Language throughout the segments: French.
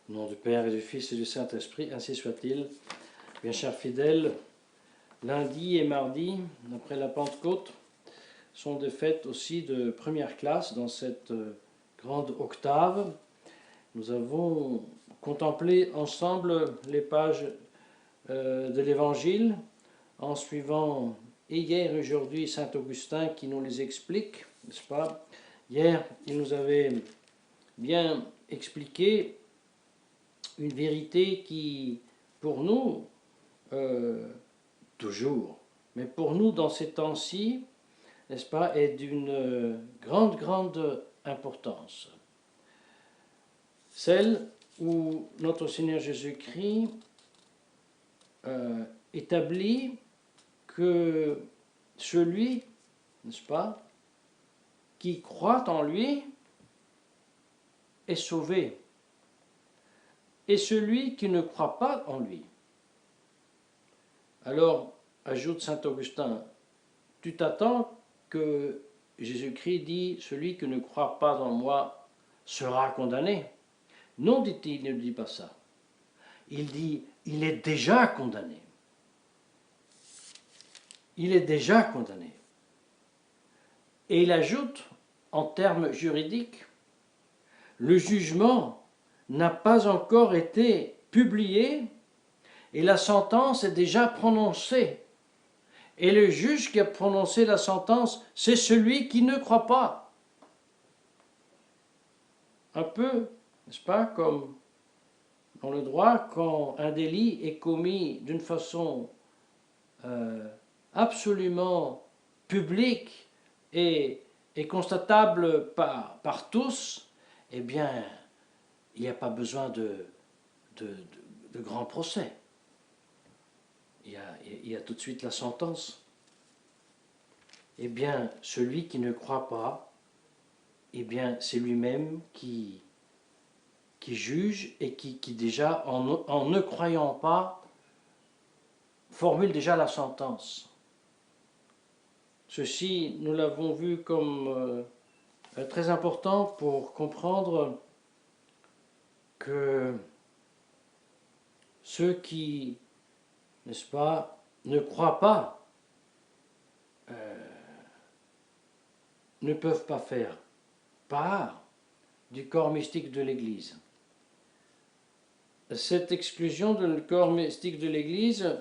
Au nom du Père et du Fils et du Saint-Esprit, ainsi soit-il. Bien chers fidèles, lundi et mardi, après la Pentecôte, sont des fêtes aussi de première classe dans cette grande octave. Nous avons contemplé ensemble les pages de l'Évangile en suivant et hier et aujourd'hui Saint Augustin qui nous les explique, n'est-ce pas? Hier, il nous avait bien expliqué une vérité qui, pour nous, toujours, mais pour nous dans ces temps-ci, n'est-ce pas, est d'une grande, grande importance. Celle où notre Seigneur Jésus-Christ établit que celui, n'est-ce pas, qui croit en lui est sauvé, et celui qui ne croit pas en lui. Alors, ajoute saint Augustin, tu t'attends que Jésus-Christ dit, celui qui ne croit pas en moi sera condamné. Non, dit-il, il ne dit pas ça. Il dit, il est déjà condamné. Il est déjà condamné. Et il ajoute, en termes juridiques, le jugement n'a pas encore été publié et la sentence est déjà prononcée. Et le juge qui a prononcé la sentence, c'est celui qui ne croit pas. Un peu, n'est-ce pas, comme dans le droit, quand un délit est commis d'une façon absolument publique et constatable par tous, eh bien, il n'y a pas besoin de grands procès. Il y a tout de suite la sentence. Eh bien, celui qui ne croit pas, eh bien, c'est lui-même qui juge et qui déjà, en ne croyant pas, formule déjà la sentence. Ceci, nous l'avons vu comme très important pour comprendre que ceux qui, n'est-ce pas, ne croient pas, ne peuvent pas faire part du corps mystique de l'Église. Cette exclusion du corps mystique de l'Église,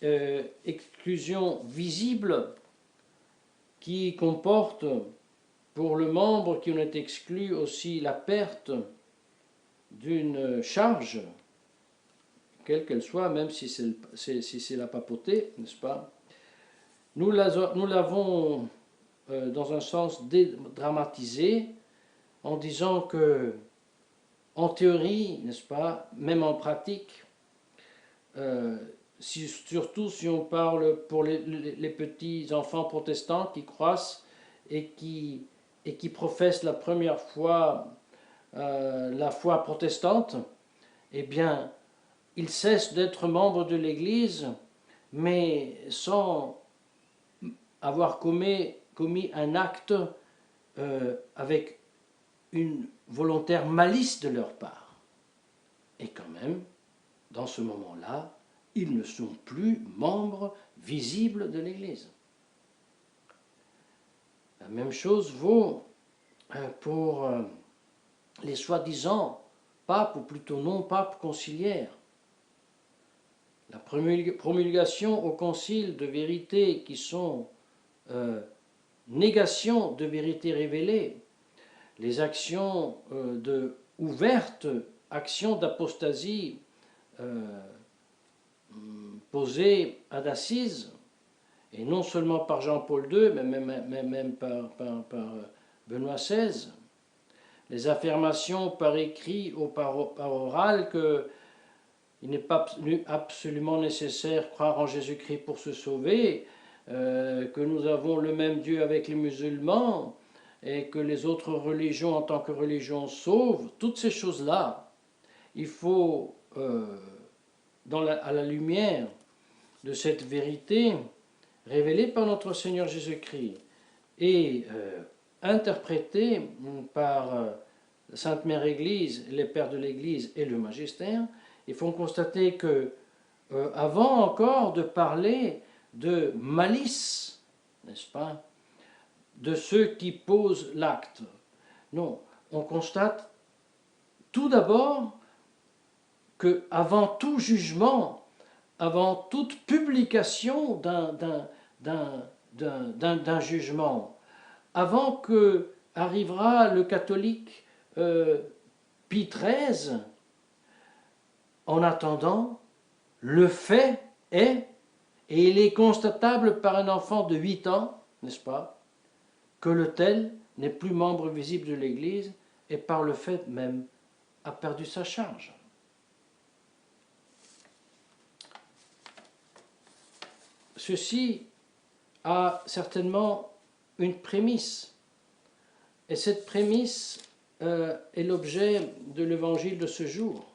exclusion visible qui comporte pour le membre qui en est exclu aussi la perte d'une charge, quelle qu'elle soit, même si c'est la papauté, n'est-ce pas? Nous l'avons dans un sens dédramatisé en disant que, en théorie, n'est-ce pas, même en pratique, surtout si on parle pour les petits enfants protestants qui croissent et qui professent la première fois la foi protestante, eh bien, ils cessent d'être membres de l'Église, mais sans avoir commis un acte avec une volontaire malice de leur part. Et quand même, dans ce moment-là, ils ne sont plus membres visibles de l'Église. La même chose vaut pour les soi-disant papes, ou plutôt non-papes conciliaires. La promulgation au concile de vérités qui sont négation de vérités révélées, les actions ouvertes, actions d'apostasie posées ad assise, et non seulement par Jean-Paul II, mais même par Benoît XVI, les affirmations par écrit ou par oral qu'il n'est pas absolument nécessaire croire en Jésus-Christ pour se sauver, que nous avons le même Dieu avec les musulmans, et que les autres religions en tant que religion sauvent, toutes ces choses-là, il faut, à la lumière de cette vérité révélée par notre Seigneur Jésus-Christ et interprétée par la Sainte Mère Église, les pères de l'Église et le magistère, ils font constater que, avant encore de parler de malice, n'est-ce pas, de ceux qui posent l'acte, non, on constate tout d'abord que avant tout jugement, avant toute publication d'un jugement, avant que arrivera le catholique Pie XIII, en attendant, le fait est, et il est constatable par un enfant de 8 ans, n'est-ce pas, que le tel n'est plus membre visible de l'Église et par le fait même a perdu sa charge. Ceci a certainement une prémisse, et cette prémisse est l'objet de l'évangile de ce jour.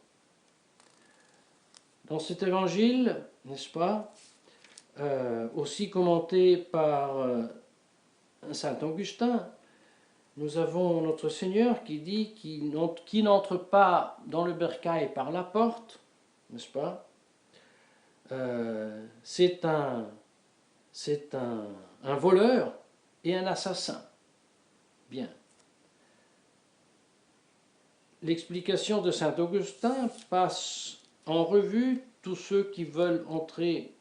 Dans cet évangile, n'est-ce pas, aussi commenté par saint Augustin, nous avons notre Seigneur qui dit qui n'entre pas dans le bercail par la porte, n'est-ce pas, c'est un voleur et un assassin. Bien. L'explication de saint Augustin passe en revue tous ceux qui veulent entrer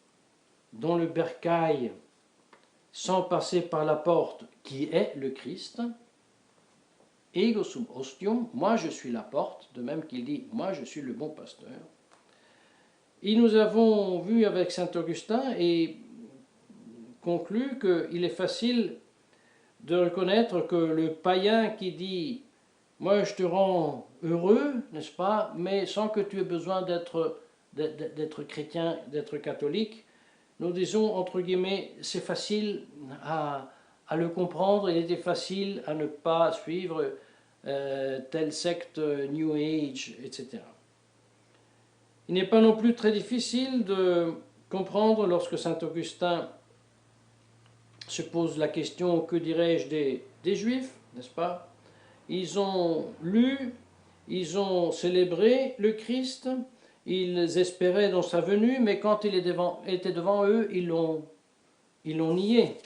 dans le bercail sans passer par la porte qui est le Christ. Ego sum ostium, moi je suis la porte, de même qu'il dit moi je suis le bon pasteur. Et nous avons vu avec saint Augustin et conclu qu'il est facile de reconnaître que le païen qui dit moi je te rends heureux, n'est-ce pas, mais sans que tu aies besoin d'être chrétien, d'être catholique, nous disons entre guillemets c'est facile à le comprendre, il était facile à ne pas suivre telle secte New Age, etc. Il n'est pas non plus très difficile de comprendre lorsque saint Augustin se pose la question que dirais-je des Juifs, n'est-ce pas? Ils ont lu, ils ont célébré le Christ, ils espéraient dans sa venue, mais quand il était devant eux, ils l'ont nié.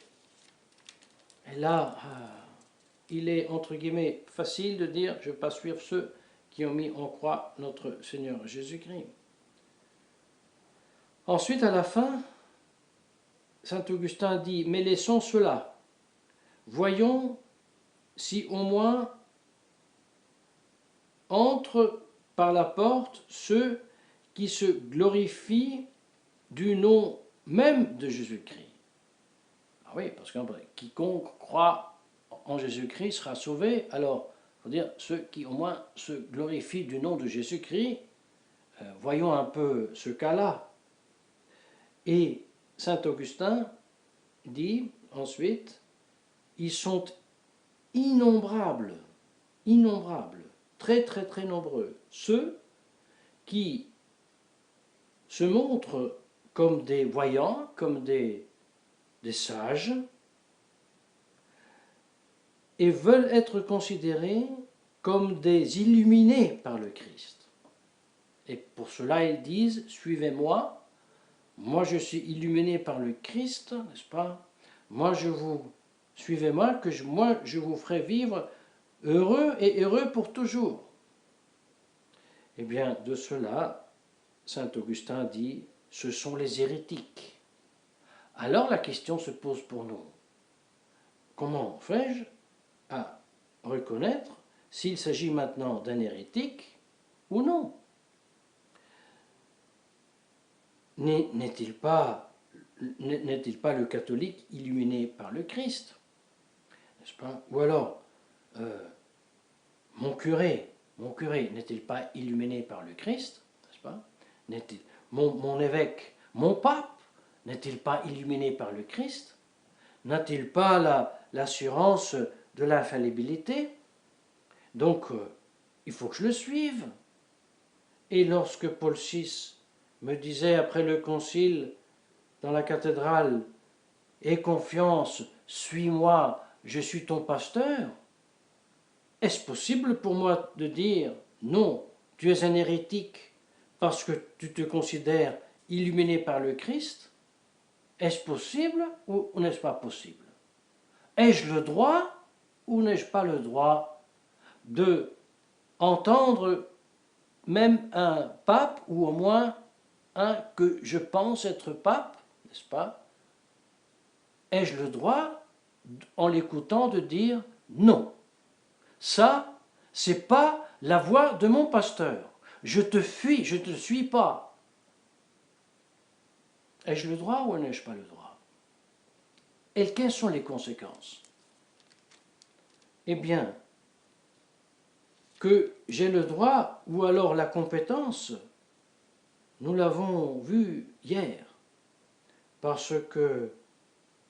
Et là, il est entre guillemets facile de dire je ne vais pas suivre ceux qui ont mis en croix notre Seigneur Jésus-Christ. Ensuite, à la fin, saint Augustin dit mais laissons cela, voyons si au moins entrent par la porte ceux qui se glorifient du nom même de Jésus-Christ. Ah oui, parce que quiconque croit en Jésus-Christ sera sauvé. Alors, il faut dire ceux qui au moins se glorifient du nom de Jésus-Christ, voyons un peu ce cas-là. Et saint Augustin dit ensuite, ils sont innombrables, très très très nombreux, ceux qui se montrent comme des voyants, comme des sages, et veulent être considérés comme des illuminés par le Christ. Et pour cela ils disent, suivez-moi, moi je suis illuminé par le Christ, n'est-ce pas? Moi suivez-moi, que moi je vous ferai vivre heureux et heureux pour toujours. Eh bien, de cela, saint Augustin dit, ce sont les hérétiques. Alors la question se pose pour nous. Comment fais-je à reconnaître s'il s'agit maintenant d'un hérétique ou non? N'est-il pas le catholique illuminé par le Christ? N'est-ce pas? Ou alors, mon curé, n'est-il pas illuminé par le Christ? N'est-ce pas? Mon évêque, mon pape, n'est-il pas illuminé par le Christ? N'a-t-il pas l'assurance de l'infaillibilité? Donc, il faut que je le suive. Et lorsque Paul VI me disait après le concile dans la cathédrale « Aie confiance, suis-moi, je suis ton pasteur », est-ce possible pour moi de dire non, tu es un hérétique parce que tu te considères illuminé par le Christ? Est-ce possible ou n'est-ce pas possible? Ai-je le droit ou n'ai-je pas le droit de entendre même un pape, ou au moins un que je pense être pape, n'est-ce pas? Ai-je le droit, en l'écoutant, de dire non? Ça, c'est pas la voix de mon pasteur. Je te fuis, je ne te suis pas. Ai-je le droit ou n'ai-je pas le droit? Et quelles sont les conséquences? Eh bien, que j'ai le droit ou alors la compétence, nous l'avons vu hier, parce que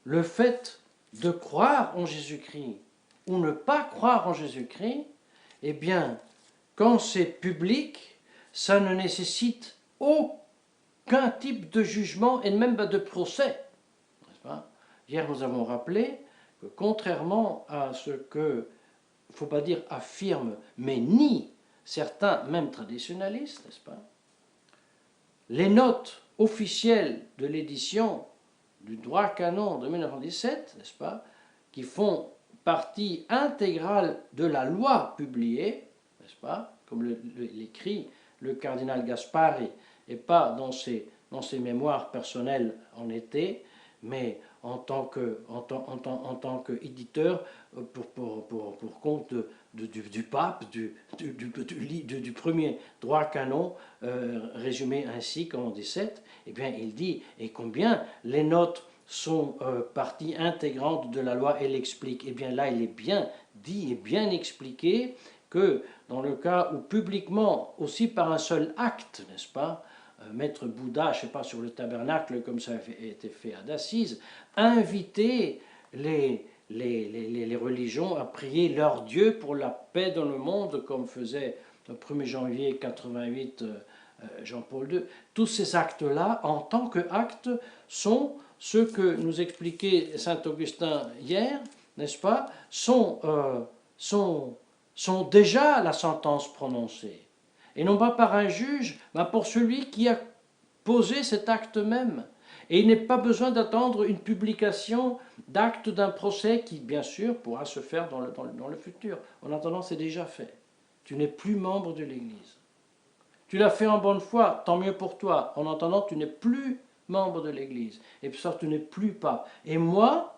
le fait de croire en Jésus-Christ ou ne pas croire en Jésus-Christ, eh bien, quand c'est public, ça ne nécessite aucun type de jugement et même pas de procès. N'est-ce pas? Hier, nous avons rappelé que contrairement à ce que, il ne faut pas dire affirme, mais nie certains, même traditionalistes, n'est-ce pas? Les notes officielles de l'édition du droit canon de 1917, n'est-ce pas, qui font partie intégrale de la loi publiée, n'est-ce pas, comme l'écrit le cardinal Gaspari, et pas dans ses mémoires personnelles en été, mais en tant qu'éditeur pour compte du pape, du premier droit canon, résumé ainsi qu'en 17, eh bien il dit, et combien les notes sont partie intégrante de la loi, elle explique. Eh bien là, il est bien dit et bien expliqué que dans le cas où publiquement, aussi par un seul acte, n'est-ce pas, mettre Bouddha, je ne sais pas, sur le tabernacle, comme ça a été fait à d'Assise, inviter les religions à prier leur Dieu pour la paix dans le monde, comme faisait le 1er janvier 88 Jean-Paul II. Tous ces actes-là, en tant qu'actes, sont ceux que nous expliquait saint Augustin hier, n'est-ce pas, sont déjà la sentence prononcée. Et non pas par un juge, mais pour celui qui a posé cet acte même. Et il n'est pas besoin d'attendre une publication d'acte d'un procès qui, bien sûr, pourra se faire dans le futur. En attendant, c'est déjà fait. Tu n'es plus membre de l'Église. Tu l'as fait en bonne foi, tant mieux pour toi. En attendant, tu n'es plus membre de l'Église. Et puis ça, tu n'es plus pas. Et moi,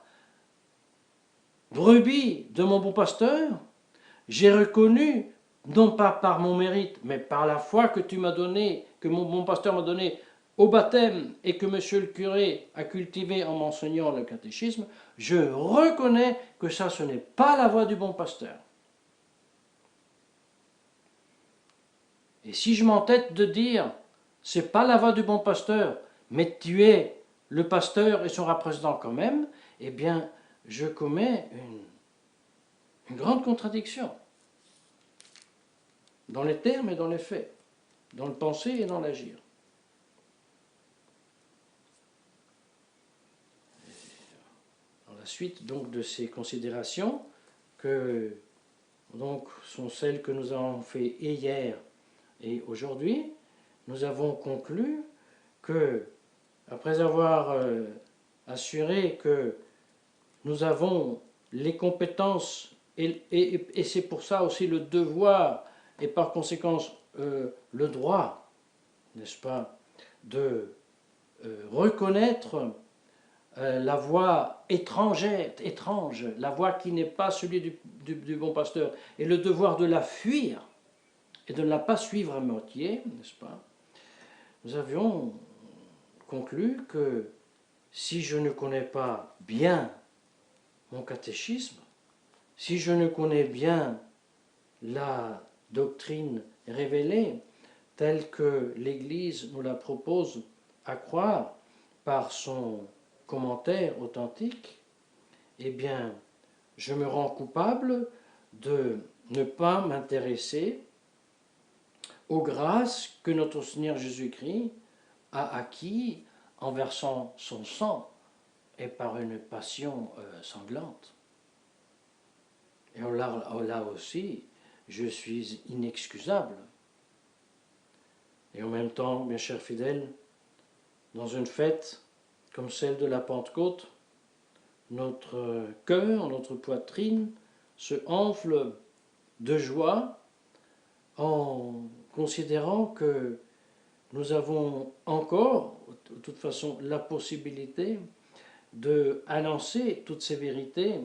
brebis de mon bon pasteur, j'ai reconnu, non pas par mon mérite, mais par la foi que tu m'as donnée, que mon bon pasteur m'a donnée au baptême et que monsieur le curé a cultivé en m'enseignant le catéchisme, je reconnais que ça, ce n'est pas la voie du bon pasteur. Et si je m'entête de dire, c'est pas la voie du bon pasteur, mais tu es le pasteur et son représentant quand même, eh bien, je commets une grande contradiction. Dans les termes et dans les faits, dans le penser et dans l'agir. Dans la suite donc de ces considérations, que donc sont celles que nous avons fait hier et aujourd'hui, nous avons conclu que, après avoir assuré que nous avons les compétences et c'est pour ça aussi le devoir et par conséquent le droit, n'est-ce pas, de reconnaître la voie étrange, la voie qui n'est pas celui du bon pasteur, et le devoir de la fuir et de ne la pas suivre à moitié, n'est-ce pas? Nous avions conclu que si je ne connais pas bien mon catéchisme, si je ne connais bien la doctrine révélée telle que l'Église nous la propose à croire par son commentaire authentique, eh bien, je me rends coupable de ne pas m'intéresser aux grâces que notre Seigneur Jésus-Christ a acquis en versant son sang et par une passion sanglante. Et là aussi, je suis inexcusable. Et en même temps, mes chers fidèles, dans une fête comme celle de la Pentecôte, notre cœur, notre poitrine se enfle de joie en considérant que nous avons encore, de toute façon, la possibilité d'annoncer toutes ces vérités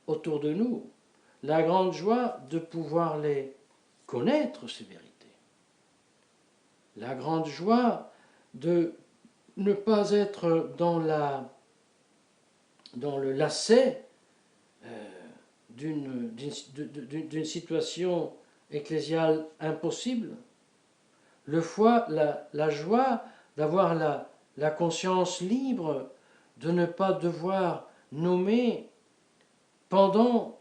autour de nous. La grande joie de pouvoir les connaître, ces vérités. La grande joie de ne pas être dans le lacet d'une situation ecclésiale impossible. La joie d'avoir la conscience libre, de ne pas devoir nommer pendant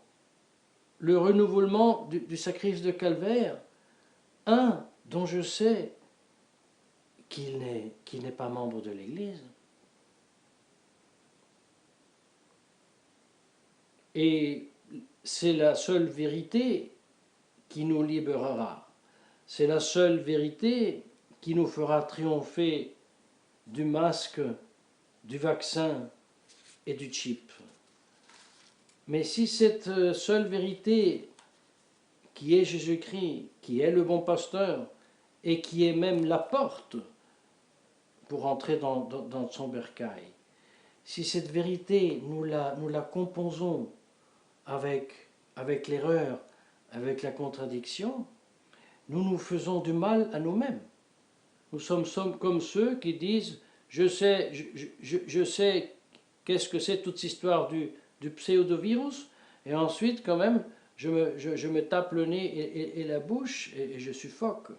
le renouvellement du sacrifice de Calvaire un dont je sais qu'il n'est pas membre de l'Église. Et c'est la seule vérité qui nous libérera. C'est la seule vérité qui nous fera triompher du masque, du vaccin et du chip. Mais si cette seule vérité, qui est Jésus-Christ, qui est le bon pasteur, et qui est même la porte pour entrer dans son bercail, si cette vérité, nous la composons avec l'erreur, avec la contradiction, nous nous faisons du mal à nous-mêmes. Nous sommes comme ceux qui disent « je sais qu'est-ce que c'est toute cette histoire du pseudovirus, et ensuite quand même je me tape le nez et la bouche et je suffoque ».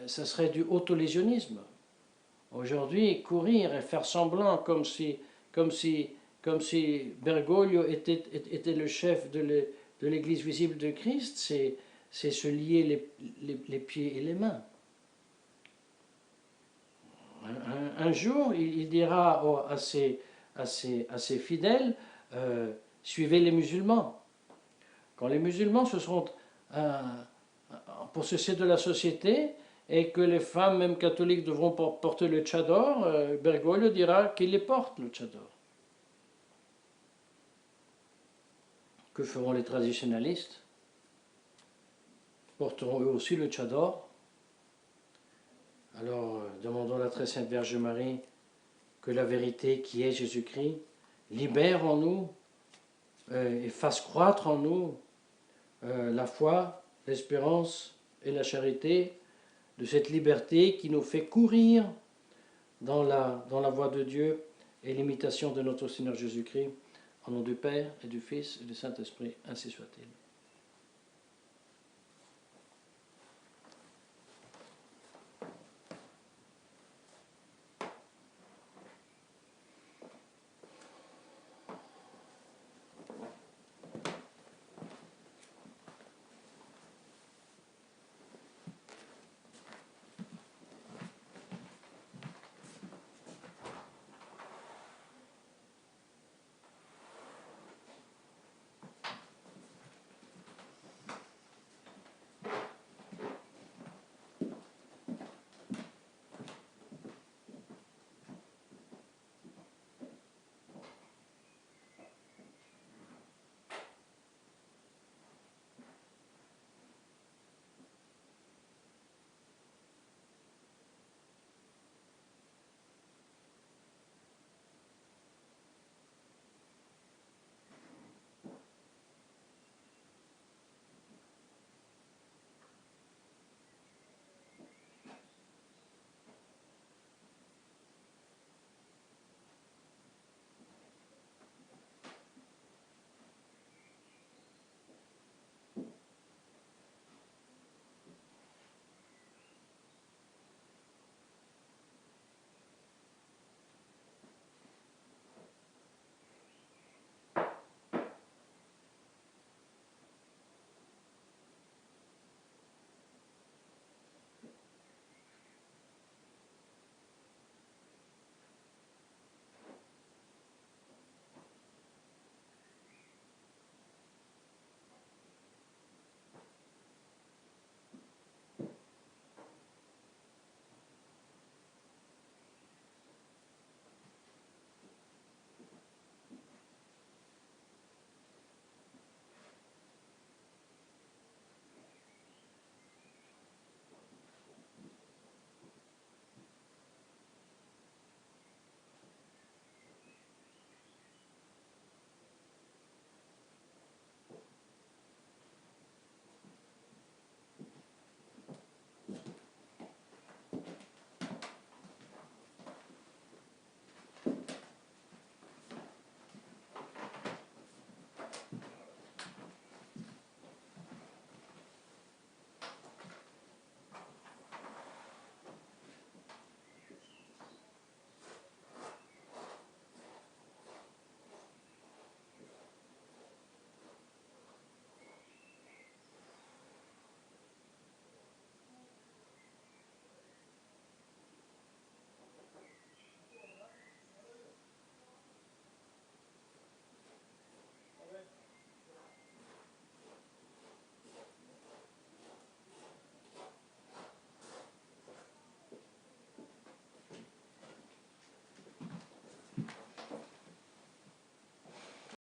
Ça serait du autolésionnisme. Aujourd'hui, courir et faire semblant comme si Bergoglio était le chef de l'Église visible de Christ, c'est se lier les pieds et les mains. Un jour, il dira à ses fidèles, suivez les musulmans. Quand les musulmans se seront possessés de la société et que les femmes, même catholiques, devront porter le tchador, Bergoglio dira qu'ils les portent, le tchador. Que feront les traditionalistes? Porteront eux aussi le tchador? Alors, demandons à la très sainte Vierge Marie que la vérité qui est Jésus-Christ libère en nous et fasse croître en nous la foi, l'espérance et la charité, de cette liberté qui nous fait courir dans la voie de Dieu et l'imitation de notre Seigneur Jésus-Christ. Au nom du Père et du Fils et du Saint-Esprit, ainsi soit-il.